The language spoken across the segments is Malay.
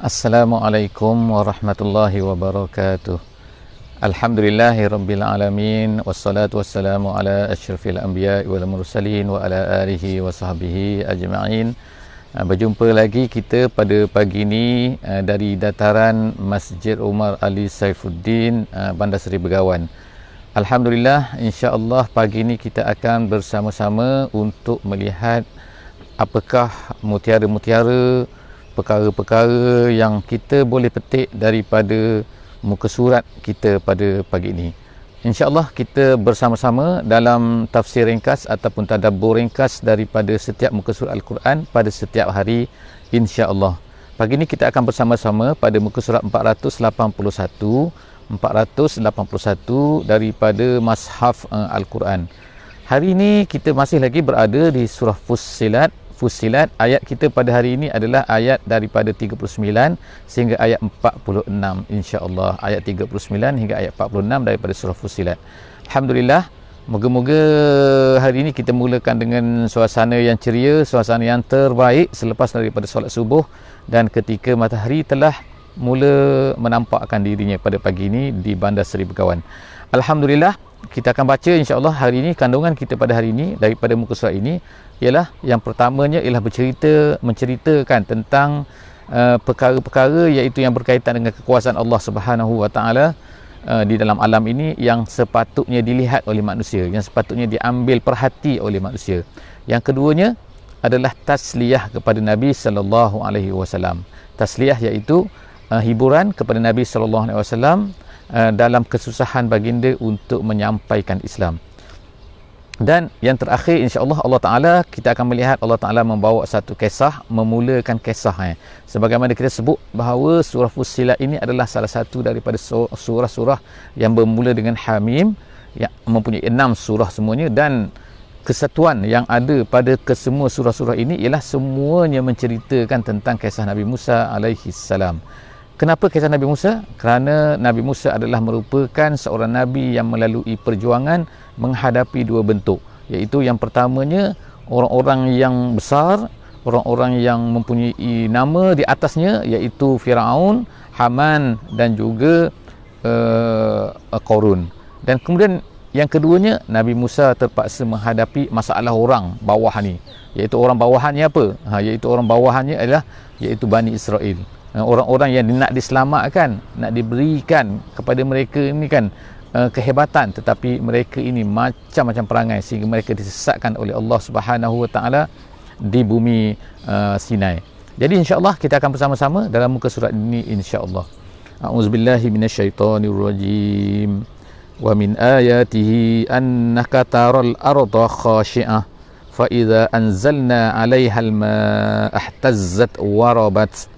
Assalamualaikum warahmatullahi wabarakatuh. Alhamdulillahi rabbil alamin, wassalatu wassalamu ala asyrafil anbiya wal mursalin wa ala alihi wa sahbihi ajma'in. Berjumpa lagi kita pada pagi ini dari dataran Masjid Umar Ali Saifuddin, Bandar Seri Begawan. Alhamdulillah, insya-Allah pagi ini kita akan bersama-sama untuk melihat apakah mutiara-mutiara, perkara-perkara yang kita boleh petik daripada muka surat kita pada pagi ini. InsyaAllah kita bersama-sama dalam tafsir ringkas ataupun tadabbur ringkas daripada setiap muka surat Al-Quran pada setiap hari, insyaAllah. Pagi ini kita akan bersama-sama pada muka surat 481 daripada Mashaf Al-Quran. Hari ini kita masih lagi berada di surah Fussilat. Ayat kita pada hari ini adalah ayat daripada 39 sehingga ayat 46, insya-Allah. Ayat 39 hingga ayat 46 daripada surah Fussilat. Alhamdulillah, moga-moga hari ini kita mulakan dengan suasana yang ceria, suasana yang terbaik selepas daripada solat subuh dan ketika matahari telah mula menampakkan dirinya pada pagi ini di Bandar Seri Begawan. Alhamdulillah, kita akan baca insya-Allah hari ini. Kandungan kita pada hari ini daripada muka surat ini ialah yang pertamanya ialah menceritakan tentang perkara-perkara iaitu yang berkaitan dengan kekuasaan Allah Subhanahu Wa Taala di dalam alam ini yang sepatutnya dilihat oleh manusia, yang sepatutnya diambil perhati oleh manusia. Yang keduanya adalah tasliyah kepada Nabi sallallahu alaihi wasallam. Tasliyah iaitu hiburan kepada Nabi sallallahu alaihi wasallam dalam kesusahan baginda untuk menyampaikan Islam. Dan yang terakhir insya-Allah Allah Taala, kita akan melihat Allah Taala membawa satu kisah, memulakan kisah sebagaimana kita sebut bahawa surah Fussilat ini adalah salah satu daripada surah-surah yang bermula dengan Hamim, yang mempunyai 6 surah semuanya, dan kesatuan yang ada pada kesemua surah-surah ini ialah semuanya menceritakan tentang kisah Nabi Musa alaihi salam. Kenapa kisah Nabi Musa? Kerana Nabi Musa adalah merupakan seorang Nabi yang melalui perjuangan menghadapi dua bentuk, iaitu yang pertamanya orang-orang yang besar, orang-orang yang mempunyai nama di atasnya, iaitu Firaun, Haman dan juga Qarun. Dan kemudian yang keduanya, Nabi Musa terpaksa menghadapi masalah orang bawah ni, iaitu orang bawahannya apa? Iaitu orang bawahannya adalah iaitu Bani Israel. Orang-orang yang nak diselamatkan, nak diberikan kepada mereka ini kan kehebatan, tetapi mereka ini macam-macam perangai sehingga mereka disesatkan oleh Allah Subhanahu Wa Taala di bumi Sinai. Jadi insya-Allah kita akan bersama-sama dalam muka surat ini insya-Allah. A'udzubillahi minasyaitonirrajim. Wa min ayatihi annaka taral arda khashi'ah fa idza anzalna 'alaiha al-ma'a ihtazzat wa rabat.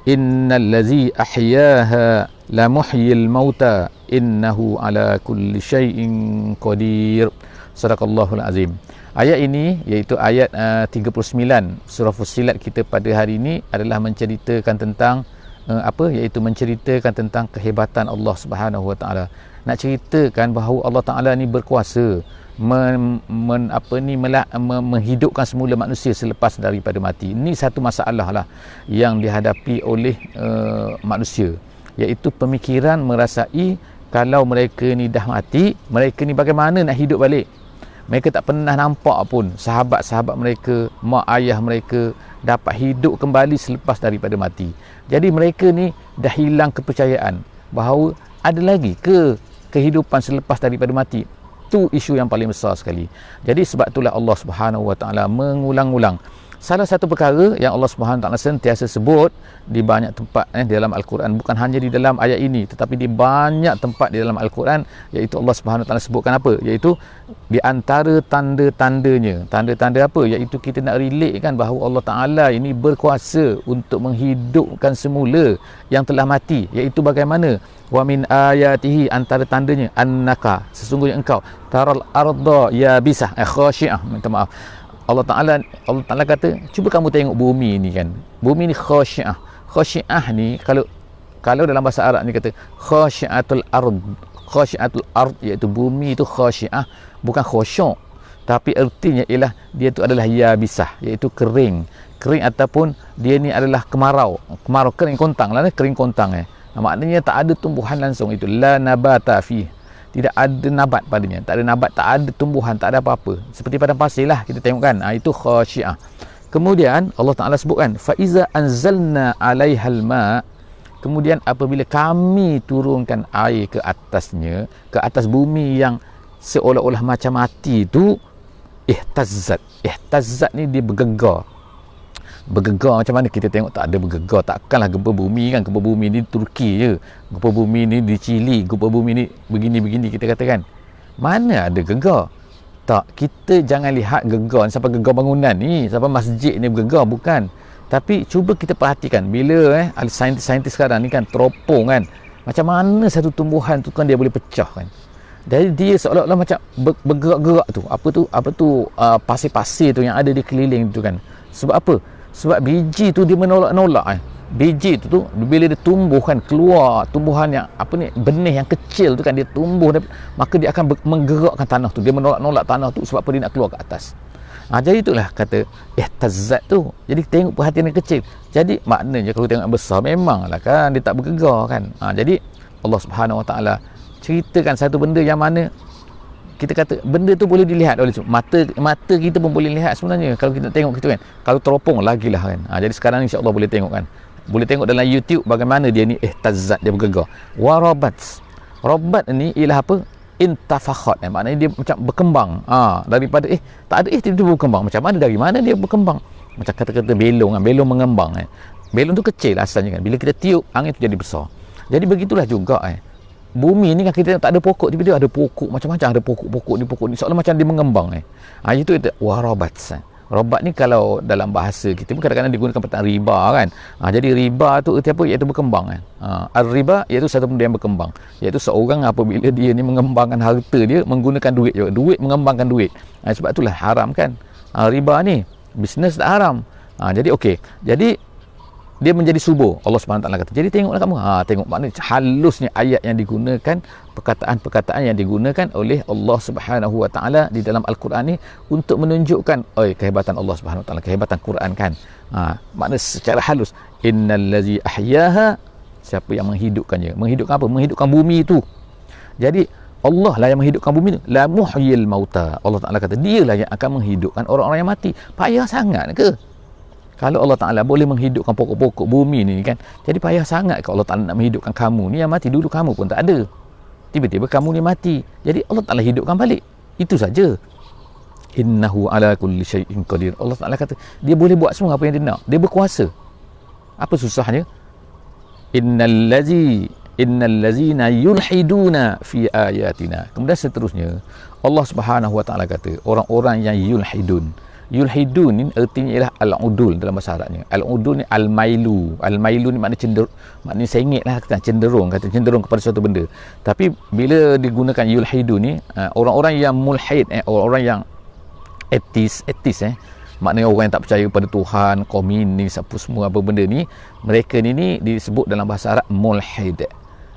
Innal ladzi ahyaha la muhyil mauta innahu ala kulli syai'in qadir. Sadaqallahul azim. Ayat ini iaitu ayat 39 surah Fussilat kita pada hari ini adalah menceritakan tentang iaitu menceritakan tentang kehebatan Allah Subhanahu Wa Taala. Nak ceritakan bahawa Allah Taala ni berkuasa menghidupkan semula manusia selepas daripada mati. Ini satu masalah lah yang dihadapi oleh manusia, iaitu pemikiran merasai kalau mereka ni dah mati, mereka ni bagaimana nak hidup balik. Mereka tak pernah nampak pun sahabat-sahabat mereka, mak ayah mereka dapat hidup kembali selepas daripada mati. Jadi mereka ni dah hilang kepercayaan bahawa ada lagi ke kehidupan selepas daripada mati. Itu isu yang paling besar sekali. Jadi sebab itulah Allah Subhanahu Wa Taala mengulang-ulang. Salah satu perkara yang Allah Subhanahu Wa Taala sentiasa sebut di banyak tempat di dalam Al-Quran, bukan hanya di dalam ayat ini tetapi di banyak tempat di dalam Al-Quran, iaitu Allah Subhanahu Wa Taala sebutkan apa? Iaitu di antara tanda-tandanya. Tanda-tanda apa? Iaitu kita nak relate kan bahawa Allah Taala ini berkuasa untuk menghidupkan semula yang telah mati, iaitu bagaimana? Wa min ayatihi, antara tandanya, annaka, sesungguhnya engkau, taral arda yabisah khashi'ah, minta maaf, Allah Taala kata, cuba kamu tengok bumi ni kan, bumi ni khashi'ah. Khashi'ah ni kalau dalam bahasa Arab ni kata khashi'atul ard, iaitu bumi itu khashi'ah, bukan khusyuk, tapi ertinya ialah dia itu adalah yabisah, iaitu kering. kering ataupun dia ni adalah kemarau kering kontang lah, kering kontang maknanya tak ada tumbuhan langsung, itu la nabata fi, tidak ada nabat padanya, tak ada nabat, tak ada tumbuhan, tak ada apa-apa, seperti padang pasir lah kita tengok kan. Itu khasyiah. Kemudian Allah Ta'ala sebutkan fa iza anzalna 'alaihal ma, kemudian apabila kami turunkan air ke atasnya, ke atas bumi yang seolah-olah macam mati tu, ihtazzat ni dia bergegar macam mana kita tengok, tak ada bergegar, takkanlah gempa bumi kan, gempa bumi ni di Turki je, gempa bumi ni di Chile, gempa bumi ni begini-begini kita katakan, mana ada gegar. Tak, kita jangan lihat gegar sampai gegar bangunan ni, sampai masjid ni bergegar, bukan. Tapi cuba kita perhatikan bila saintis-saintis sekarang ni kan teropong kan, macam mana satu tumbuhan tu kan dia boleh pecah kan. Jadi dia seolah-olah macam bergerak-gerak tu. Apa tu pasir-pasir tu yang ada di keliling tu kan. Sebab apa? Sebab biji tu dia menolak-nolak biji tu bila dia tumbuh kan, keluar tumbuhan yang benih yang kecil tu kan, dia tumbuh, maka dia akan menggerakkan tanah tu, dia menolak-nolak tanah tu. Sebab apa? Dia nak keluar ke atas. Jadi itulah kata ihtazzat tu. Jadi tengok perhatian yang kecil. Jadi maknanya kalau tengok yang besar memanglah kan dia tak bergegar kan. Jadi Allah Subhanahu Wa Taala ceritakan satu benda yang mana kita kata benda tu boleh dilihat oleh mata kita pun boleh lihat sebenarnya kalau kita tengok gitu kan. Kalau teropong lagilah kan. Jadi sekarang insya-Allah boleh tengok kan. Boleh tengok dalam YouTube bagaimana dia ni ihtazzat, dia bergegar. Warabat. Rabat ni ialah apa? Intafakhat, maknanya dia macam berkembang. Daripada tak ada tiba-tiba berkembang. Macam mana, dari mana dia berkembang? Macam kata-kata belong kan, belong mengembang Belong tu kecil asalnya kan. Bila kita tiup, angin tu jadi besar. Jadi begitulah juga bumi ni kan kita tak ada pokok, tiba-tiba ada pokok macam-macam, ada pokok ni seolah macam dia mengembang itu warabat. Rabat ni kalau dalam bahasa kita pun kadang-kadang digunakan perkataan riba kan. Jadi riba tu erti apa? Iaitu berkembang ar-riba iaitu satu benda yang berkembang, iaitu seorang apabila dia ni mengembangkan harta dia menggunakan duit juga. Duit mengembangkan duit. Sebab itulah haram kan. Riba ni bisnes tak haram. Jadi okey. Jadi dia menjadi subur. Allah Subhanahu Taala kata. Jadi tengoklah kamu. Tengok maknanya halusnya ayat yang digunakan, perkataan-perkataan yang digunakan oleh Allah Subhanahu Wa Taala di dalam Al-Quran ni untuk menunjukkan kehebatan Allah Subhanahu Wa Taala, kehebatan Quran kan. Makna secara halus, innallazi ahyaha, siapa yang menghidupkannya. Menghidupkan apa? Menghidupkan bumi itu. Jadi Allah lah yang menghidupkan bumi itu. La muhyil mauta. Allah Taala kata, dialah yang akan menghidupkan orang-orang yang mati. Payah sangat ke? Kalau Allah Ta'ala boleh menghidupkan pokok-pokok bumi ni kan, jadi payah sangat kalau Allah Ta'ala nak menghidupkan kamu ni yang mati. Dulu kamu pun tak ada, tiba-tiba kamu ni mati, jadi Allah Ta'ala hidupkan balik. Itu saja. Innahu ala kulli syai'in qadir. Allah Ta'ala kata dia boleh buat semua apa yang dia nak, dia berkuasa. Apa susahnya? Innallazina yulhiduna fi ayatina. Kemudian seterusnya Allah Subhanahu Wa Ta'ala kata orang-orang yang yulhidun ni artinya ialah al-udul dalam bahasa Arabnya. Al-udul ni al-mailu. Al-mailu ni maknanya sengit lah, cenderung kepada suatu benda. Tapi bila digunakan yulhidu ni, orang-orang yang mulhid, orang-orang yang etis maknanya orang yang tak percaya pada Tuhan, komunis, apa semua apa benda ni, mereka ni disebut dalam bahasa Arab mulhid.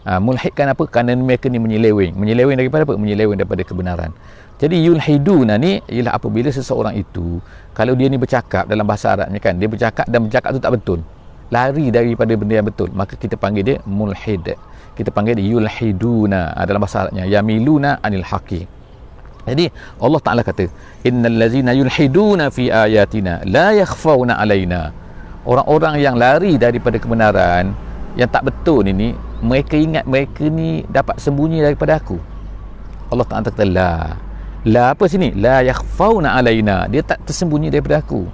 Mulhid kan apa? Kerana mereka ni menyeleweng daripada apa? Menyeleweng daripada kebenaran. Jadi yulhiduna ni ialah apabila seseorang itu, kalau dia ni bercakap dalam bahasa Arabnya kan, dia bercakap dan bercakap tu tak betul, lari daripada benda yang betul, maka kita panggil dia mulhid. Kita panggil dia yulhiduna dalam bahasa Arabnya, yamiluna anil haqi. Jadi Allah Ta'ala kata innallazina yulhiduna fi ayatina la yakhfawna alaina. Orang-orang yang lari daripada kebenaran yang tak betul ini, mereka ingat mereka ni dapat sembunyi daripada aku. Allah Ta'ala kata la apa sini? La yakhfawna alaina. Dia tak tersembunyi daripada aku.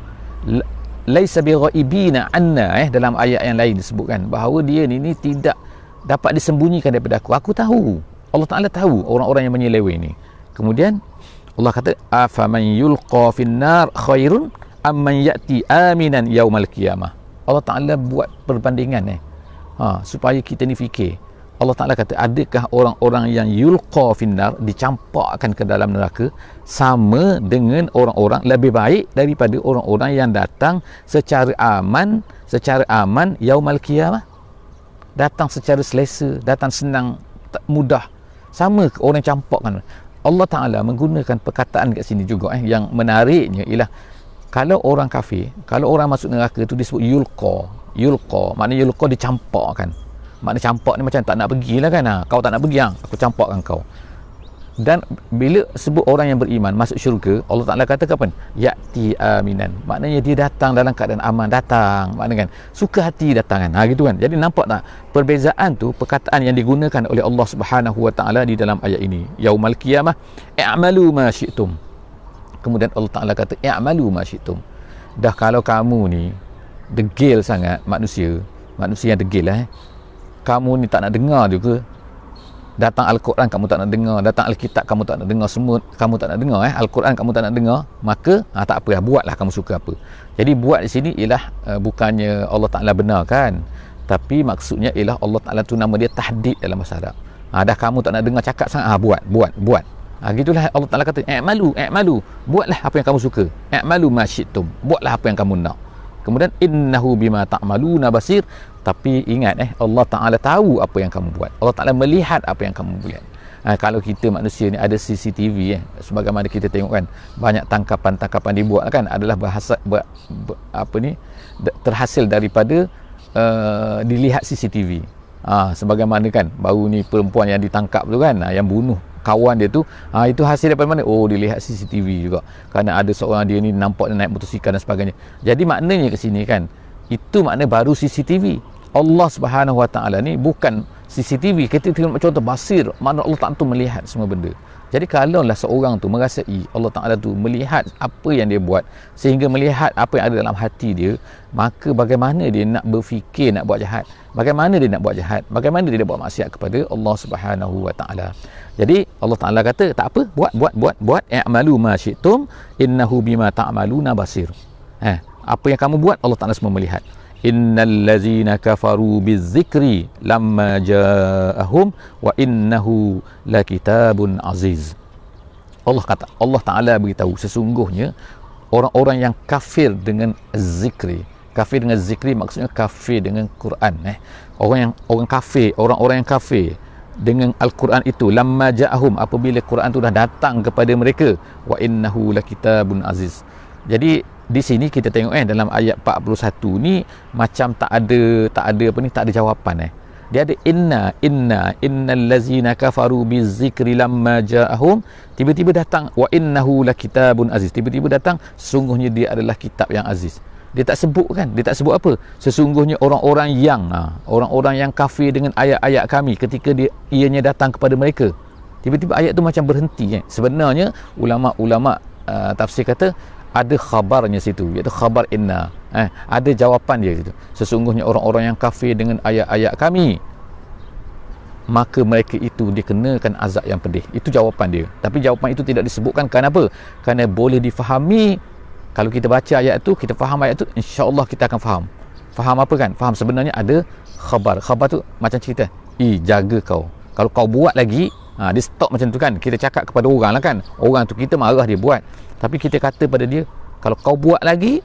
Laisa bighaibina anna. Dalam ayat yang lain disebutkan bahawa dia ni tidak dapat disembunyikan daripada aku. Aku tahu. Allah Ta'ala tahu orang-orang yang menyeleweng ni. Kemudian Allah kata afaman yulqa finnar khairun amman ya'ti aminan yaumal qiyamah. Allah Ta'ala buat perbandingan supaya kita ni fikir. Allah Ta'ala kata, adakah orang-orang yang yulqa finnar, dicampakkan ke dalam neraka, sama dengan orang-orang lebih baik daripada orang-orang yang datang secara aman yaumal qiyamah? Datang secara selesa, datang senang, mudah. Sama ke orang campakkan? Allah Ta'ala menggunakan perkataan kat sini juga yang menariknya ialah Kalau orang kafir, kalau orang masuk neraka tu disebut yulqa, maknanya yulqa dicampakkan. Maknanya campak ni macam tak nak pergilah kan, kau tak nak pergi, aku campakkan kau. Dan bila sebut orang yang beriman masuk syurga, Allah Ta'ala kata apa? Ya'ti aminan, maknanya dia datang dalam keadaan aman, datang maknanya kan suka hati datang kan, gitu kan. Jadi nampak tak perbezaan tu, perkataan yang digunakan oleh Allah Subhanahu Wa Ta'ala di dalam ayat ini, yaumal qiyamah i'malu ma syi'tum. Kemudian Allah Ta'ala kata i'malu ma syi'tum. Dah kalau kamu ni degil sangat, manusia yang degil kamu ni tak nak dengar juga, datang Al-Quran kamu tak nak dengar, datang Alkitab kamu tak nak dengar, semua kamu tak nak dengar, Al-Quran kamu tak nak dengar, maka tak apa, buatlah kamu suka apa. Jadi buat di sini ialah bukannya Allah Ta'ala benarkan, tapi maksudnya ialah Allah Ta'ala tu nama dia tahdid dalam bahasa Arab. Dah kamu tak nak dengar cakap sangat, buat. Gitulah Allah Ta'ala kata i'malu, buatlah apa yang kamu suka, i'malu ma syi'tum, buatlah apa yang kamu nak. Kemudian innahu bima ta'maluna basir, tapi ingat Allah Ta'ala tahu apa yang kamu buat. Allah Ta'ala melihat apa yang kamu buat. Kalau kita manusia ni ada CCTV sebagaimana kita tengok kan, banyak tangkapan-tangkapan dibuat kan, adalah bahasa terhasil daripada dilihat CCTV. Sebagaimana kan baru ni perempuan yang ditangkap tu kan, yang bunuh kawan dia tu, itu hasil daripada mana? Dilihat CCTV juga, kerana ada seorang dia ni nampak dia naik motosikal dan sebagainya. Jadi maknanya ke sini kan, itu makna baru CCTV. Allah Subhanahu Wa Ta'ala ni bukan CCTV. Kita tengok contoh basir, mana Allah Ta'ala tu melihat semua benda. Jadi kalaulah seorang tu merasai Allah Ta'ala tu melihat apa yang dia buat, sehingga melihat apa yang ada dalam hati dia, maka bagaimana dia nak berfikir nak buat jahat, bagaimana dia nak buat jahat, bagaimana dia nak buat maksiat kepada Allah Subhanahu Wa Ta'ala. Jadi Allah Ta'ala kata tak apa, buat, i'malu ma syi'tum innahu bima ta'maluna basir. Apa yang kamu buat Allah Ta'ala semua melihat. Innal ladzina kafaru bizzikri lamma ja'ahum wa innahu lakitabun aziz. Allah Ta'ala beritahu sesungguhnya orang-orang yang kafir dengan zikri. Kafir dengan zikri maksudnya kafir dengan Quran. Orang yang kafir dengan Al-Quran itu, lamma ja'ahum, apabila Quran itu dah datang kepada mereka, wa innahu lakitabun aziz. Jadi di sini kita tengok dalam ayat 41 ni macam tak ada jawapan. Dia ada innal ladzina kafaru bizikri lamma ja'ahum, tiba-tiba datang wa innahu lakitabun aziz, tiba-tiba datang sesungguhnya dia adalah kitab yang aziz. Dia tak sebut apa, sesungguhnya orang-orang yang kafir dengan ayat-ayat kami ketika ianya datang kepada mereka. Tiba-tiba ayat tu macam berhenti. Sebenarnya ulama tafsir kata ada khabarnya situ, iaitu khabar inna. Ada jawapan dia situ. Sesungguhnya orang-orang yang kafir dengan ayat-ayat kami, maka mereka itu dikenakan azab yang pedih. Itu jawapan dia. Tapi jawapan itu tidak disebutkan. Kenapa? Kerana boleh difahami. Kalau kita baca ayat tu, kita faham ayat tu, insya-Allah kita akan faham. Faham apa kan? Faham sebenarnya ada khabar. Khabar tu macam cerita, jaga kau. Kalau kau buat lagi, dia stop macam tu kan. Kita cakap kepada orang lah kan. Orang tu kita marah dia buat. Tapi kita kata pada dia, kalau kau buat lagi,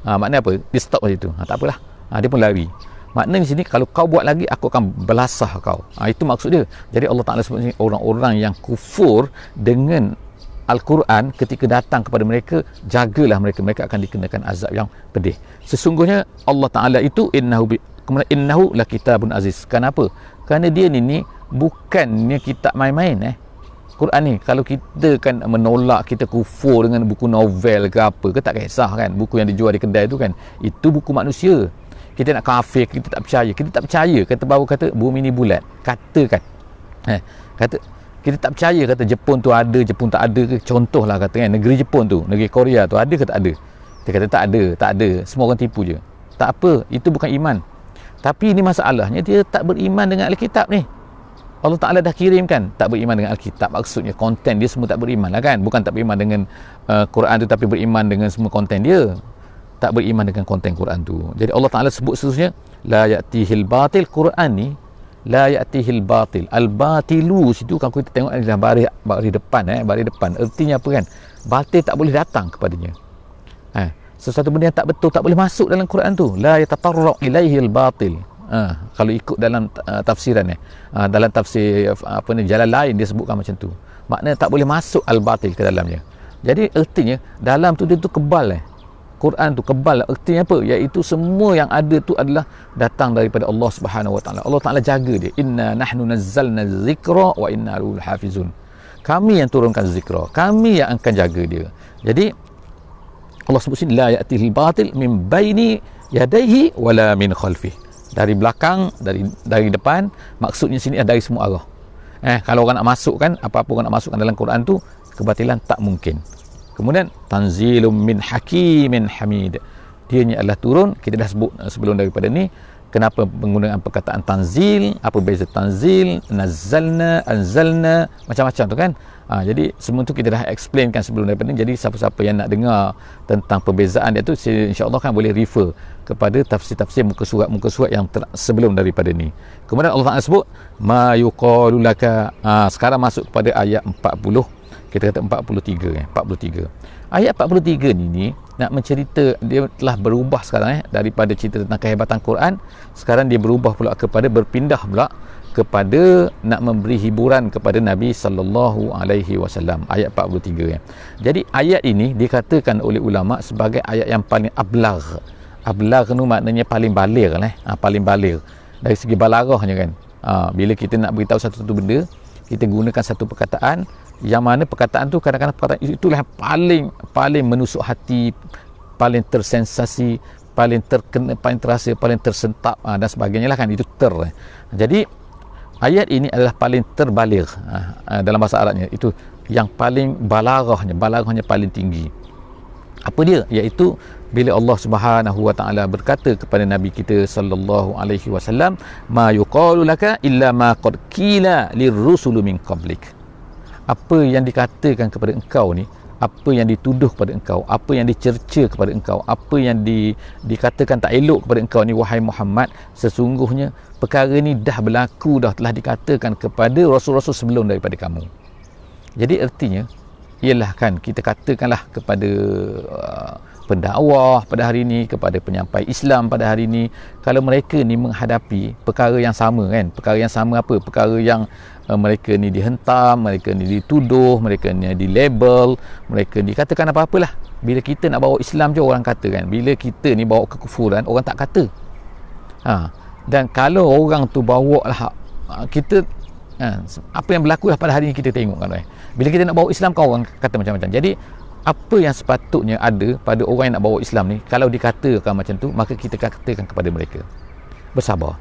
maknanya apa? Dia stop macam tu. Tak apalah. Dia pun lari. Maknanya di sini, kalau kau buat lagi, aku akan belasah kau. Itu maksud dia. Jadi Allah Ta'ala sebut sini, orang-orang yang kufur dengan Al-Quran ketika datang kepada mereka, jagalah mereka akan dikenakan azab yang pedih. Sesungguhnya Allah Ta'ala itu innahu lakitabun aziz. Kenapa? Kerana dia ni bukannya kitab main-main. Quran ni, kalau kita kan menolak, kita kufur dengan buku novel ke apa ke, tak kisah kan, buku yang dijual di kedai tu kan, itu buku manusia. Kita nak kafir, kita tak percaya, kata bumi ni bulat, katakan kata kita tak percaya, kata Jepun tu ada, Jepun tak ada ke, contohlah kata kan, negeri Jepun tu, negeri Korea tu ada ke tak ada. Dia kata tak ada, semua orang tipu je. Tak apa, itu bukan iman. Tapi ini masalahnya, dia tak beriman dengan Alkitab ni. Allah Ta'ala dah kirimkan, tak beriman dengan Alkitab, maksudnya konten dia semua tak beriman lah kan. Bukan tak beriman dengan Quran tu, tapi beriman dengan semua konten dia. Tak beriman dengan konten Quran tu. Jadi Allah Ta'ala sebut seterusnya, la ya'tihil batil. Quran ni la ya'tihil batil. Al-batilu situ kalau kita tengok adalah baris depan. Artinya apa kan? Batil tak boleh datang kepadanya. Sesuatu benda yang tak betul tak boleh masuk dalam Quran tu. La yatatarraq ilaihil batil. Kalau ikut dalam tafsiran dalam tafsir Jalalain dia sebutkan macam tu. Maknanya tak boleh masuk al-batil ke dalamnya. Jadi ertinya dalam tu dia tu kebal Quran tu kebal. Ertinya apa? Iaitu semua yang ada tu adalah datang daripada Allah Subhanahu Wa Taala. Allah Taala jaga dia. Inna nahnu nazzalna dzikra wa inna lahu hafizun. Kami yang turunkan zikra, kami yang akan jaga dia. Jadi Allah sebut sini la ya'tihil batil min baini yadayhi wala min khalfihi. Dari belakang, dari depan, maksudnya sini dari semua arah. Kalau orang nak masukkan apa-apa orang nak masukkan dalam Quran tu, kebatilan tak mungkin. Kemudian tanzilum min hakimin hamid. Dia ni adalah turun, kita dah sebut sebelum daripada ni kenapa penggunaan perkataan tanzil, apa beza tanzil, nazzalna, anzalna, macam-macam tu kan. Jadi semua tu kita dah explainkan sebelum daripada ni. Jadi siapa-siapa yang nak dengar tentang perbezaan dia tu, insya-Allah kan boleh refer kepada tafsir-tafsir muka surat yang sebelum daripada ni. Kemudian Allah Taala sebut ma yuqalu laka. Sekarang masuk kepada ayat 40. Kita kata 43. Ayat 43 ni nak mencerita, dia telah berubah sekarang daripada cerita tentang kehebatan Quran, sekarang dia berubah pula kepada berpindah pula kepada nak memberi hiburan kepada Nabi sallallahu alaihi wasallam. Ayat 43 Jadi ayat ini dikatakan oleh ulama sebagai ayat yang paling ablagh. Ablagh tu maknanya paling baligh paling baligh dari segi balaghahnya kan. Bila kita nak beritahu satu benda, kita gunakan satu perkataan yang mana perkataan tu kadang-kadang perkataan itulah yang paling menusuk hati, paling tersensasi, paling terkena, paling terasa, paling tersentap dan sebagainya lah kan. Itu Jadi ayat ini adalah paling terbaligh dalam bahasa Arabnya, itu yang paling balaghahnya paling tinggi. Apa dia? Iaitu bila Allah Subhanahu Wa Taala berkata kepada Nabi kita sallallahu alaihi wasallam, ma yuqalu laka illa ma qad qila lirrusul min qablik. Apa yang dikatakan kepada engkau ni, apa yang dituduh kepada engkau, apa yang dicerca kepada engkau, apa yang dikatakan tak elok kepada engkau ni wahai Muhammad, sesungguhnya perkara ni dah berlaku, telah dikatakan kepada rasul-rasul sebelum daripada kamu. Jadi artinya ialah kan kita katakanlah kepada pendakwah pada hari ini, kepada penyampai Islam pada hari ini, kalau mereka ni menghadapi perkara yang sama kan, perkara yang sama apa? Perkara yang mereka ni dihentam, mereka ni dituduh, mereka ni dilabel, mereka dikatakan apa-apalah. Bila kita nak bawa Islam je orang kata kan, bila kita ni bawa kekufuran orang tak kata. Dan kalau orang tu bawa lah kita apa yang berlaku lah pada hari ni kita tengok kan. Bila kita nak bawa Islam kau orang kata macam-macam. Jadi apa yang sepatutnya ada pada orang yang nak bawa Islam ni, kalau dikatakan macam tu, maka kita katakan kepada mereka bersabar.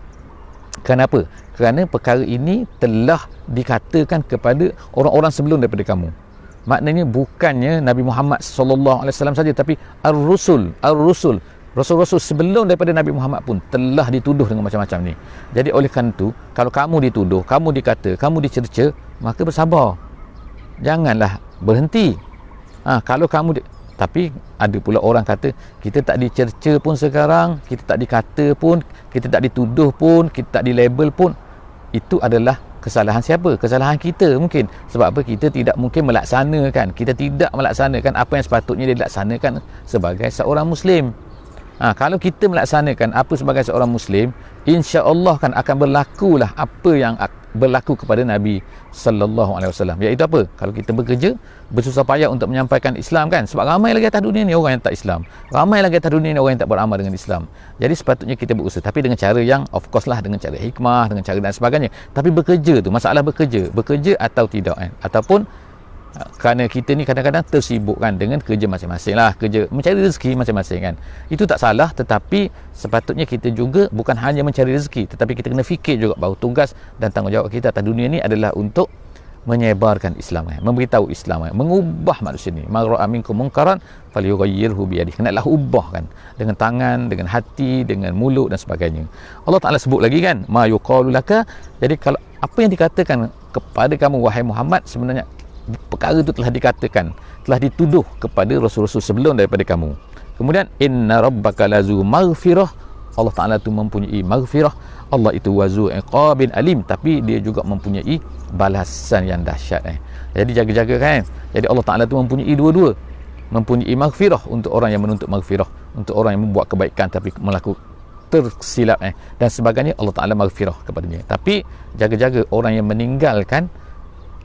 Kenapa? Kerana perkara ini telah dikatakan kepada orang-orang sebelum daripada kamu. Maknanya bukannya Nabi Muhammad sallallahu alaihi wasallam saja, tapi ar-rusul, rasul-rasul sebelum daripada Nabi Muhammad pun telah dituduh dengan macam-macam ni. Jadi oleh kerana itu, kalau kamu dituduh, kamu dikata, kamu dicerca, maka bersabar. Janganlah berhenti. Kalau kamu tapi ada pula orang kata kita tak dicerca pun sekarang, kita tak dikata pun, kita tak dituduh pun, kita tak dilabel pun. Itu adalah kesalahan siapa? Kesalahan kita mungkin. Sebab apa? Kita tidak mungkin melaksanakan, kita tidak melaksanakan apa yang sepatutnya dilaksanakan sebagai seorang Muslim. Kalau kita melaksanakan apa sebagai seorang Muslim, insya-Allah kan akan berlakulah apa yang berlaku kepada Nabi sallallahu alaihi wasallam. Iaitu apa? Kalau kita bekerja bersusah payah untuk menyampaikan Islam kan, sebab ramai lagi atas dunia ni orang yang tak Islam, ramai lagi atas dunia ni orang yang tak beramal dengan Islam. Jadi sepatutnya kita berusaha, tapi dengan cara yang of course lah, dengan cara hikmah, dengan cara dan sebagainya. Tapi bekerja tu, masalah bekerja atau tidak kan, ataupun kerana kita ni kadang-kadang tersibuk kan dengan kerja masing-masing lah, kerja mencari rezeki masing-masing kan. Itu tak salah, tetapi sepatutnya kita juga bukan hanya mencari rezeki, tetapi kita kena fikir juga bahawa tugas dan tanggungjawab kita atas dunia ni adalah untuk menyebarkan Islam, memberitahu Islam, mengubah manusia ni. Man ra'a minkum munkaran falyughayyirhu bi yadihi. Kenalah ubah kan, dengan tangan, dengan hati, dengan mulut dan sebagainya. Allah Taala sebut lagi kan, ma yuqalu laka. Jadi kalau apa yang dikatakan kepada kamu wahai Muhammad, sebenarnya perkara itu telah dikatakan, telah dituduh kepada rasul-rasul sebelum daripada kamu. Kemudian inna rabbaka lazu maghfirah. Allah Taala itu mempunyai maghfirah. Allah itu wazu iqabin alim, tapi dia juga mempunyai balasan yang dahsyat. Jadi jaga-jaga kan. Jadi Allah Taala itu mempunyai dua-dua. Mempunyai maghfirah untuk orang yang menuntut maghfirah, untuk orang yang membuat kebaikan tapi melakukan tersilap dan sebagainya, Allah Taala maghfirah kepadanya. Tapi jaga-jaga orang yang meninggalkan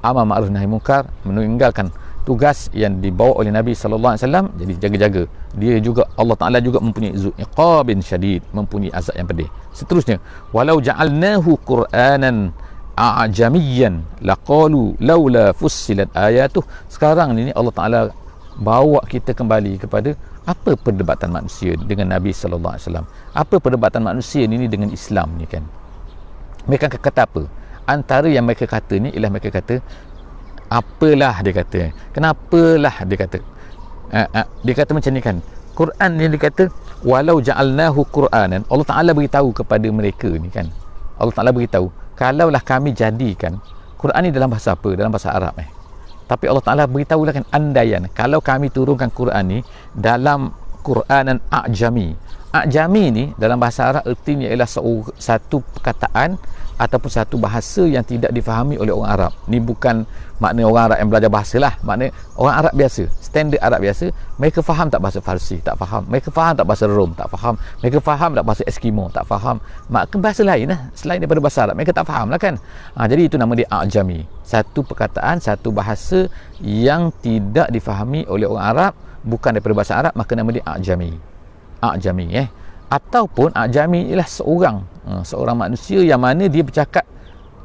amal ma'ruf nahi munkar, meninggalkan tugas yang dibawa oleh Nabi sallallahu alaihi wasallam, jadi jaga-jaga. Dia juga, Allah Taala juga mempunyai iqabin syadid, mempunyai azab yang pedih. Seterusnya, walau ja'alnahu qur'anan a'jamiyyan laqalu laula fussilat ayatuh. Sekarang ni Allah Taala bawa kita kembali kepada apa perdebatan manusia dengan Nabi sallallahu alaihi wasallam. Apa perdebatan manusia ni dengan Islam ni kan. Mereka akan kata apa? Antara yang mereka kata ni ialah mereka kata, apalah dia kata, kenapalah dia kata, dia kata macam ni kan, Quran ni dia kata walau ja'alnahu qur'anan, Allah Ta'ala beritahu kepada mereka ni kan, Allah Ta'ala beritahu kalaulah kami jadikan Quran ni dalam bahasa apa, dalam bahasa Arab tapi Allah Ta'ala beritahulah kan, andaian kalau kami turunkan Quran ni dalam Quranan a'jami. A'jami ni dalam bahasa Arab ertinya ialah satu perkataan ataupun satu bahasa yang tidak difahami oleh orang Arab. Ni bukan makna orang Arab yang belajar bahasa lah, makna orang Arab biasa, standard Arab biasa. Mereka faham tak bahasa Farsi? Tak faham. Mereka faham tak bahasa Rom? Tak faham. Mereka faham tak bahasa Eskimo? Tak faham. Maka bahasa lain lah selain daripada bahasa Arab, mereka tak faham lah kan. Jadi itu nama dia a'jami, satu perkataan, satu bahasa yang tidak difahami oleh orang Arab, bukan daripada bahasa Arab, maka nama dia a'jami. A'jami ataupun a'jami ialah seorang manusia yang mana dia bercakap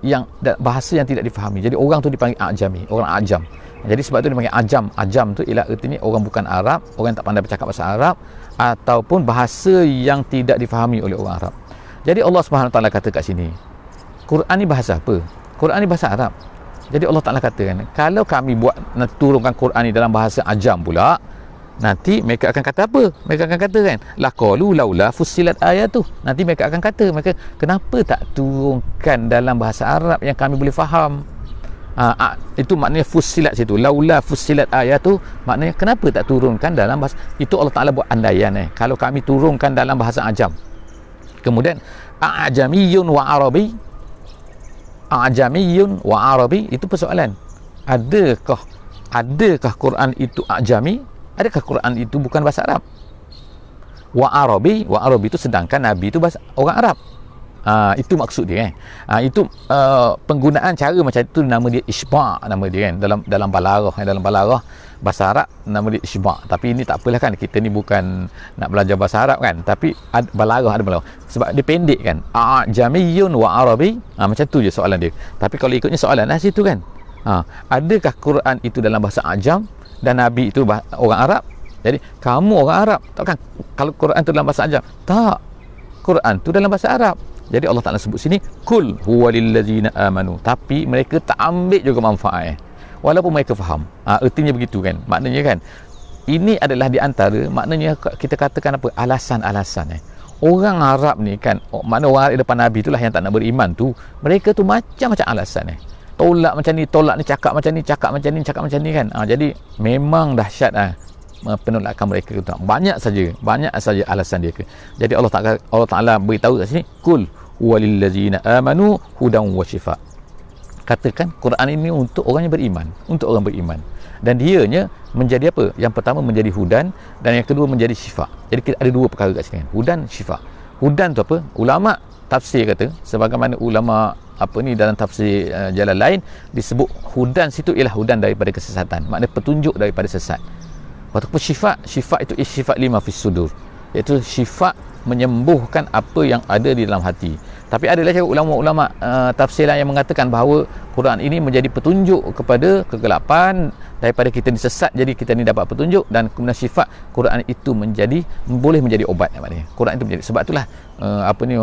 yang bahasa yang tidak difahami. Jadi orang tu dipanggil a'jami, orang ajam. Jadi sebab tu dipanggil ajam. Ajam tu ialah ertinya orang bukan Arab, orang yang tak pandai bercakap bahasa Arab, ataupun bahasa yang tidak difahami oleh orang Arab. Jadi Allah Subhanahu Wa Taala kata kat sini, Quran ni bahasa apa? Quran ni bahasa Arab. Jadi Allah Taala katakan, kalau kami buat turunkan Quran ni dalam bahasa ajam pula, nanti mereka akan kata apa? Mereka akan kata kan, laqalu laula fussilat ayatuh. Nanti mereka akan kata, mereka kenapa tak turunkan dalam bahasa Arab yang kami boleh faham? Itu maknanya fussilat situ, laula fussilat ayatuh, maknanya kenapa tak turunkan dalam bahasa itu. Allah Taala buat andaian kalau kami turunkan dalam bahasa ajam. Kemudian a'jamiyun wa arabi, a'jamiyun wa arabi, itu persoalan. Adakah Quran itu a'jami? Adakah Quran itu bukan bahasa Arab? Wa Arabi itu sedangkan Nabi itu bahasa orang Arab. Itu maksud dia itu penggunaan cara macam itu, nama dia isba', nama dia kan, dalam balarah bahasa Arab nama dia isba'. Tapi ini tak apalah kan, kita ni bukan nak belajar bahasa Arab kan, tapi ada balarah sebab dia pendek kan, a'jamiyun wa arabi, macam tu je soalan dia. Tapi kalau ikutnya soalan lah situ kan, adakah Quran itu dalam bahasa ajam dan Nabi itu orang Arab? Jadi kamu orang Arab, takkan kalau Quran itu dalam bahasa ajam? Tak, Quran itu dalam bahasa Arab. Jadi Allah Ta'ala sebut sini kul huwa lillazina amanu, tapi mereka tak ambil juga manfaat walaupun mereka faham. Ertinya begitu kan, maknanya kan, ini adalah di antara, maknanya kita katakan apa, alasan-alasan orang Arab ni kan, makna orang Arab di depan Nabi itulah yang tak nak beriman tu, mereka tu macam-macam alasan tolak macam ni, tolak ni, cakap macam ni, cakap macam ni, cakap macam ni kan. Jadi memang dahsyat penolakan mereka tu. Banyak saja alasan dia ke. Jadi Allah Taala beritahu kat sini, kul walillazina amanu hudan wa shifa. Katakan Quran ini untuk orang yang beriman, untuk orang beriman. Dan dianya menjadi apa? Yang pertama menjadi hudan, dan yang kedua menjadi syifa. Jadi kita ada dua perkara kat sini kan, hudan, syifa. Hudan tu apa? Ulama tafsir kata, sebagaimana ulama dalam tafsir jalan lain disebut hudan situ ialah hudan daripada kesesatan, maknanya petunjuk daripada sesat. Waktu syifa itu syifa lima fis sudur, iaitu syifa menyembuhkan apa yang ada di dalam hati. Tapi adalah ulama-ulama tafsir lain yang mengatakan bahawa Quran ini menjadi petunjuk kepada kegelapan, daripada kita disesat jadi kita ni dapat petunjuk, dan kemudian sifat Quran itu boleh menjadi obat maknanya. Quran itu menjadi, sebab itulah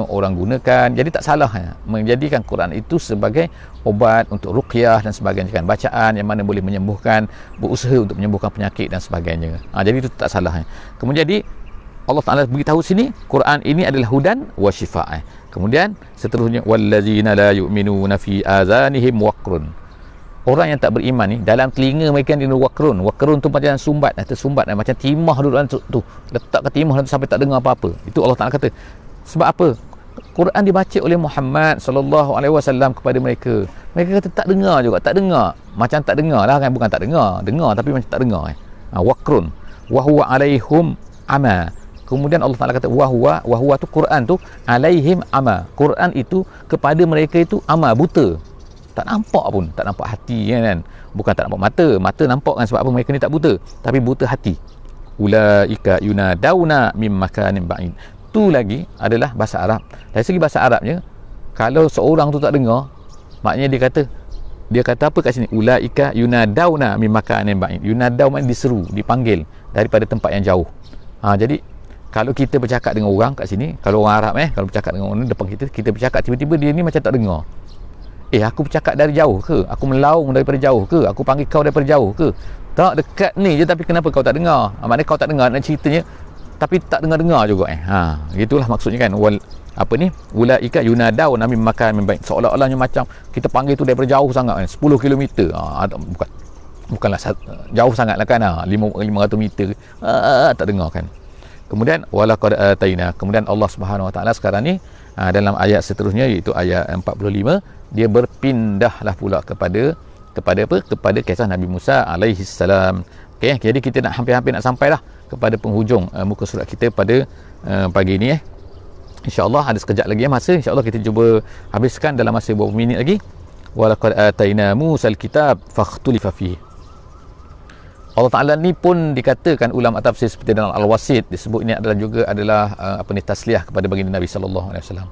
orang gunakan, jadi tak salah menjadikan Quran itu sebagai obat untuk ruqyah dan sebagainya kan, bacaan yang mana boleh menyembuhkan, berusaha untuk menyembuhkan penyakit dan sebagainya. Jadi itu tak salah. Kemudian jadi Allah Ta'ala beritahu sini Quran ini adalah hudan wa syifa'. Kemudian seterusnya wallazina la yu'minuna fi azanihim waqrun. Orang yang tak beriman ni, dalam telinga mereka ni waqrun. Waqrun tu macam sumbat, tersumbat macam timah duduk dalam tu. Letak ke timah tu sampai tak dengar apa-apa. Itu Allah Ta'ala kata. Sebab apa? Quran dibaca oleh Muhammad sallallahu alaihi wasallam kepada mereka. Mereka kata tak dengar juga, tak dengar. Macam tak dengar lah kan, bukan tak dengar. Dengar tapi macam tak dengar. Waqrun wa huwa alaihim ama. Kemudian Allah Ta'ala kata wahwa tu Quran tu alaihim ama. Quran itu kepada mereka itu ama, buta. tak nampak pun, tak nampak hati kan. Bukan tak nampak mata, mata nampak kan, sebab apa, mereka ni tak buta, tapi buta hati. Ulaika yunadauna mim makanin ba'id. Tu lagi adalah bahasa Arab. Dari segi bahasa Arabnya, kalau seorang tu tak dengar, maknanya dia kata apa kat sini? Ulaika yunadauna mim makanin ba'id. Yunadau maknanya diseru, dipanggil daripada tempat yang jauh. Jadi kalau kita bercakap dengan orang kat sini, kalau orang Arab kalau bercakap dengan orang depan kita bercakap, tiba-tiba dia ni macam tak dengar. Aku bercakap dari jauh ke? Aku melaung daripada jauh ke? Aku panggil kau daripada jauh ke? Tak, dekat ni je, tapi kenapa kau tak dengar? Maknanya kau tak dengar nak ceritanya, tapi tak dengar-dengar juga. Gitulah maksudnya kan. Ulaika yunadau nami makan membaik. Seolah-olahnya macam kita panggil tu daripada jauh sangat kan, 10 km. Bukanlah jauh sangatlah kan, 500 meter. Tak dengar kan. Kemudian walaqad ataina. Kemudian Allah Subhanahu Wa Taala sekarang ni dalam ayat seterusnya, iaitu ayat 45, dia berpindahlah pula kepada kisah Nabi Musa alaihi salam. Okey, jadi kita nak hampir-hampir nak sampailah kepada penghujung muka surat kita pada pagi ini. InsyaAllah ada sekejap lagi masa, insyaAllah kita cuba habiskan dalam masa beberapa minit lagi. Walaqad ataina Musal kitab fakhtulifa fihi. Allah Ta'ala ni pun dikatakan ulama tafsir seperti dalam Al-Wasit disebut ini adalah tasliah kepada baginda Nabi sallallahu alaihi wasallam,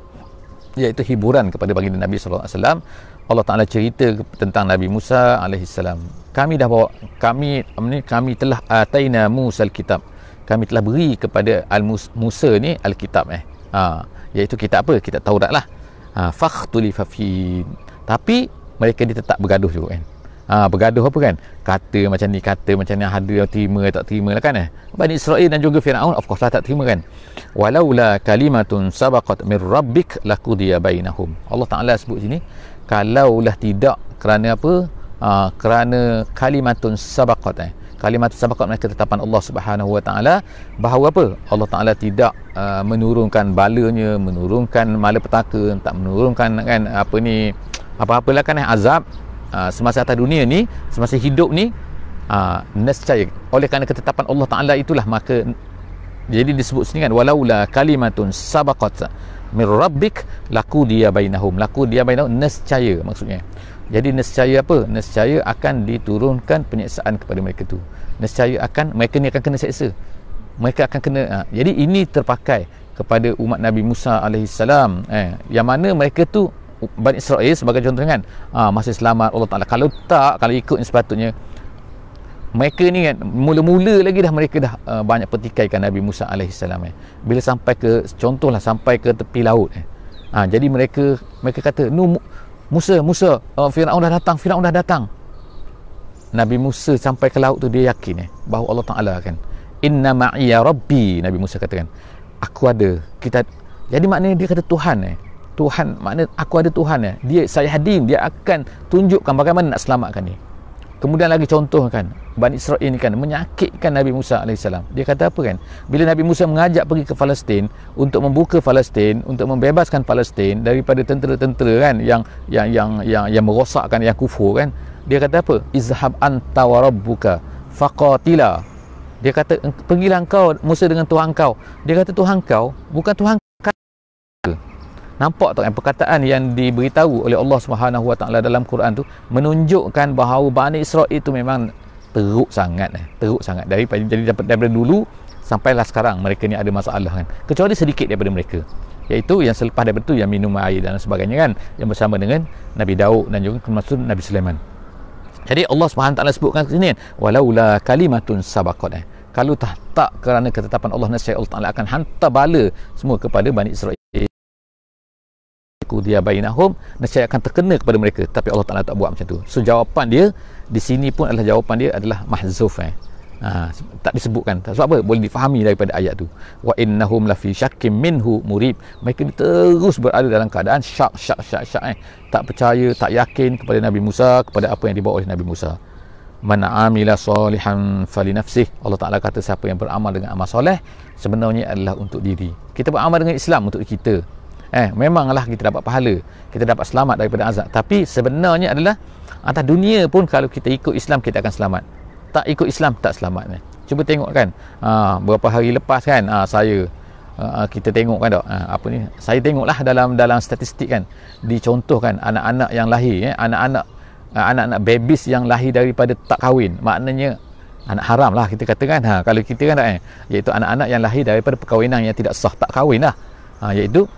iaitu hiburan kepada baginda Nabi sallallahu alaihi wasallam. Allah Ta'ala cerita tentang Nabi Musa alaihi salam. Kami telah ataina Musal kitab. Kami telah beri kepada Musa ni al-kitab iaitu kitab apa? Kitab Taurat lah. Fakhtulifa fi. Tapi mereka dia tetap bergaduh juga kan. Bergaduh apa kan? Kata macam ni, kata macam ni, ada yang terima, tak terima lah kan. Bani Israel dan juga Firaun of course lah tak terima kan. Walaula kalimatun sabaqat min rabbik laqudiya bainahum. Allah Ta'ala sebut sini, kalaulah tidak kerana apa? Kerana kalimatun sabaqat. Kalimatun sabaqat makna ketetapan Allah Subhanahu Wa Ta'ala bahawa apa? Allah Ta'ala tidak menurunkan balanya, menurunkan malapetaka, tak menurunkan kan apa-apalah kan azab semasa atas dunia ni, semasa hidup ni, nescaya oleh kerana ketetapan Allah Ta'ala itulah, maka jadi disebut sini kan, walaula kalimatun sabaqat min rabbik laqudiya bainahum. Laqudiya bainahum, nescaya maksudnya. Jadi nescaya apa? Nescaya akan diturunkan penyiksaan kepada mereka tu. Nescaya mereka ni akan kena seksa. Mereka akan kena jadi ini terpakai kepada umat Nabi Musa alaihi salam, yang mana mereka tu Bani Israel sebagai contoh kan, masih selamat Allah Ta'ala. Kalau ikut sepatutnya, mereka ni kan mula-mula lagi mereka dah banyak pertikaikan Nabi Musa alaihi salam. Bila sampai ke tepi laut, jadi mereka kata, Musa, Firaun dah datang. Nabi Musa sampai ke laut tu, dia yakin bahawa Allah Ta'ala kan, inna ma'iya rabbi. Nabi Musa katakan, aku ada, jadi maknanya dia kata Tuhan, maknanya aku ada Tuhan saya hadim, dia akan tunjukkan bagaimana nak selamatkan ni. Kemudian lagi contoh kan, Bani Israel ni kan menyakitkan Nabi Musa AS. Dia kata apa kan, bila Nabi Musa mengajak pergi ke Palestin untuk membuka Palestin, untuk membebaskan Palestin daripada tentera-tentera kan yang merosakkan, yang kufur kan, dia kata apa? Izhab anta wa rabbuka faqatila. Dia kata, pergilah engkau Musa dengan Tuhan kau. Dia kata Tuhan kau bukan Tuhan. Nampak tak kan perkataan yang diberitahu oleh Allah Subhanahu Wa Taala dalam Quran tu menunjukkan bahawa Bani Israel itu memang teruk sangat daripada dulu sampailah sekarang mereka ni ada masalah kan, kecuali sedikit daripada mereka, iaitu yang selepas daripada tu yang minum air dan sebagainya kan, yang bersama dengan Nabi Daud dan juga termasuk Nabi Sulaiman. Jadi Allah Subhanahu Wa Taala sebutkan ke sini walaula kalimatun sabaqat, kalau tak kerana ketetapan Allah, nescaya Allah Taala akan hantar bala semua kepada Bani Israel, dia bainahum, nescaya akan terkena kepada mereka. Tapi Allah Ta'ala tak buat macam tu. So jawapan dia di sini pun adalah mahzuf. Tak disebutkan. Sebab apa? Boleh difahami daripada ayat tu. Wa innahum lafi syakkim minhu murib. Mereka terus berada dalam keadaan syak. Tak percaya, tak yakin kepada Nabi Musa, kepada apa yang dibawa oleh Nabi Musa. Man amila salihan fali nafsih. Allah Ta'ala kata siapa yang beramal dengan amal soleh, sebenarnya adalah untuk diri. Kita beramal dengan Islam untuk kita. Memanglah kita dapat pahala, kita dapat selamat daripada azab, tapi sebenarnya adalah atas dunia pun kalau kita ikut Islam kita akan selamat, tak ikut Islam tak selamat. Cuba tengok kan, beberapa hari lepas kan, saya kita tengok kan tak, apa ni, saya tengoklah dalam statistik kan, dicontohkan anak-anak yang lahir, anak-anak babies yang lahir daripada tak kahwin, maknanya anak haram lah kita katakan, kalau kita kan tak, iaitu anak-anak yang lahir daripada perkahwinan yang tidak sah, tak kahwin lah, iaitu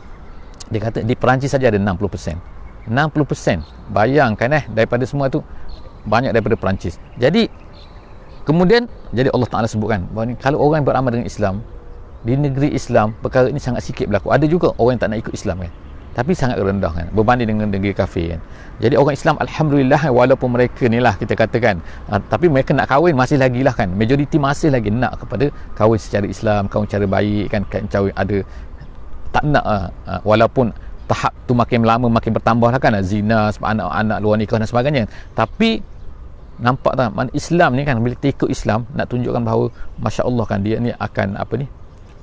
dia kata di Perancis saja ada 60%. Bayangkan daripada semua tu banyak daripada Perancis. Jadi kemudian Allah Ta'ala sebutkan bahawa ni, kalau orang beramal dengan Islam di negeri Islam, perkara ini sangat sikit berlaku. Ada juga orang yang tak nak ikut Islam kan, tapi sangat rendah kan berbanding dengan negeri kafir kan. Jadi orang Islam alhamdulillah, walaupun mereka ni lah kita katakan, tapi mereka nak kahwin masih lagi lah kan, majoriti masih lagi nak kepada kahwin secara Islam, kahwin cara baik kan, kahwin ada tak nak walaupun tahap tu makin lama makin bertambah lah kan, zina, anak-anak luar nikah dan sebagainya. Tapi nampak tak, Islam ni kan, bila kita ikut Islam nak tunjukkan bahawa Masya Allah kan, dia ni akan apa ni,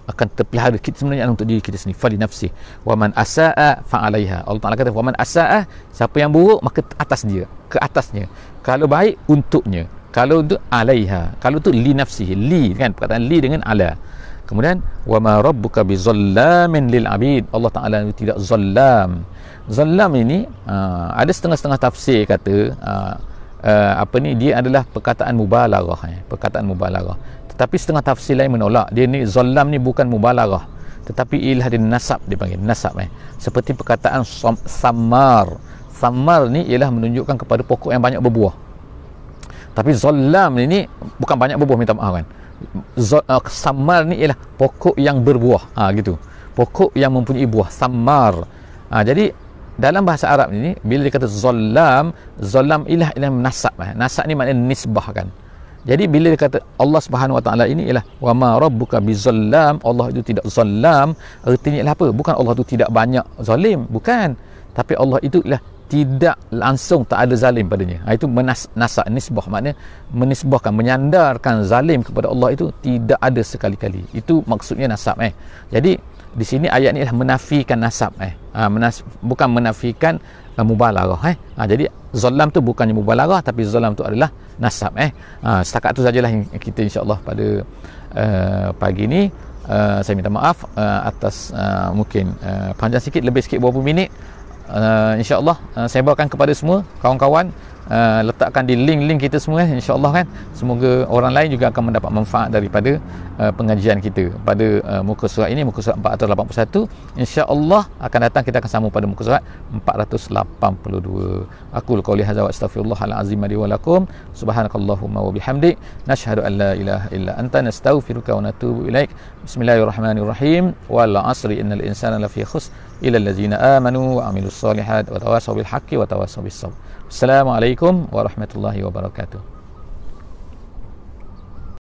akan terpelihara kita sebenarnya untuk diri kita sendiri. Fali nafsi wa man asaa fa alaiha. Allah Taala kata wa man asaa, siapa yang buruk maka atas dia, ke atasnya. Kalau baik untuknya, kalau untuk alaiha, kalau tu li nafsihi, li kan, perkataan li dengan ala. Kemudian wa ma rabbuka bizallamin lil abid. Allah Taala tidak zallam. Zallam ini ada setengah-setengah tafsir kata apa ni, dia adalah perkataan mubalaghah, perkataan mubalaghah. Tetapi setengah tafsir lain menolak, dia ni zallam ni bukan mubalaghah, tetapi ialah dia nasab, dia panggil nasab seperti perkataan sammar. Sammar ni ialah menunjukkan kepada pokok yang banyak berbuah, tapi zallam ni bukan banyak berbuah, minta maaf kan. Sammar ni ialah pokok yang berbuah, gitu, pokok yang mempunyai buah, sammar. Jadi dalam bahasa Arab ni bila dia kata zallam ialah nasab. Nasab ni maknanya nisbah kan. Jadi bila dia kata Allah Subhanahu Wa Taala ini ialah wa ma rabbuka bizallam, Allah itu tidak zallam, artinya ialah apa? Bukan Allah itu tidak banyak zalim, bukan, tapi Allah itu ialah tidak langsung tak ada zalim padanya. Itu nasab, nisbah, maknanya menisbahkan, menyandarkan zalim kepada Allah itu tidak ada sekali-kali. Itu maksudnya nasab. Jadi di sini ayat ni ialah menafikan nasab, bukan menafikan mubalaghah. Jadi zalam tu bukannya mubalaghah, tapi zalam tu adalah nasab. Setakat tu sajalah kita insya-Allah pada pagi ni. Saya minta maaf atas mungkin panjang sikit, lebih sikit beberapa minit. InsyaAllah saya bawakan kepada semua kawan-kawan, letakkan di link-link kita semua, insyaAllah kan. Semoga orang lain juga akan mendapat manfaat daripada pengajian kita pada muka surat ini, muka surat 481. InsyaAllah akan datang kita akan sambung pada muka surat 482. Aqul qouli hadza wa astaghfirullahal azim li wa lakum. Subhanakallahumma wa bihamdik, nashhadu an la ilaha illa anta, nastaghfiruka wa natubu ilaik. Bismillahirrahmanirrahim. Wal 'asri innal insana lafi khusr illa allazina amanu wa amilus solihat wa tawasaw bil haqqi wa tawasaw bis sabr. Assalamualaikum warahmatullahi wabarakatuh.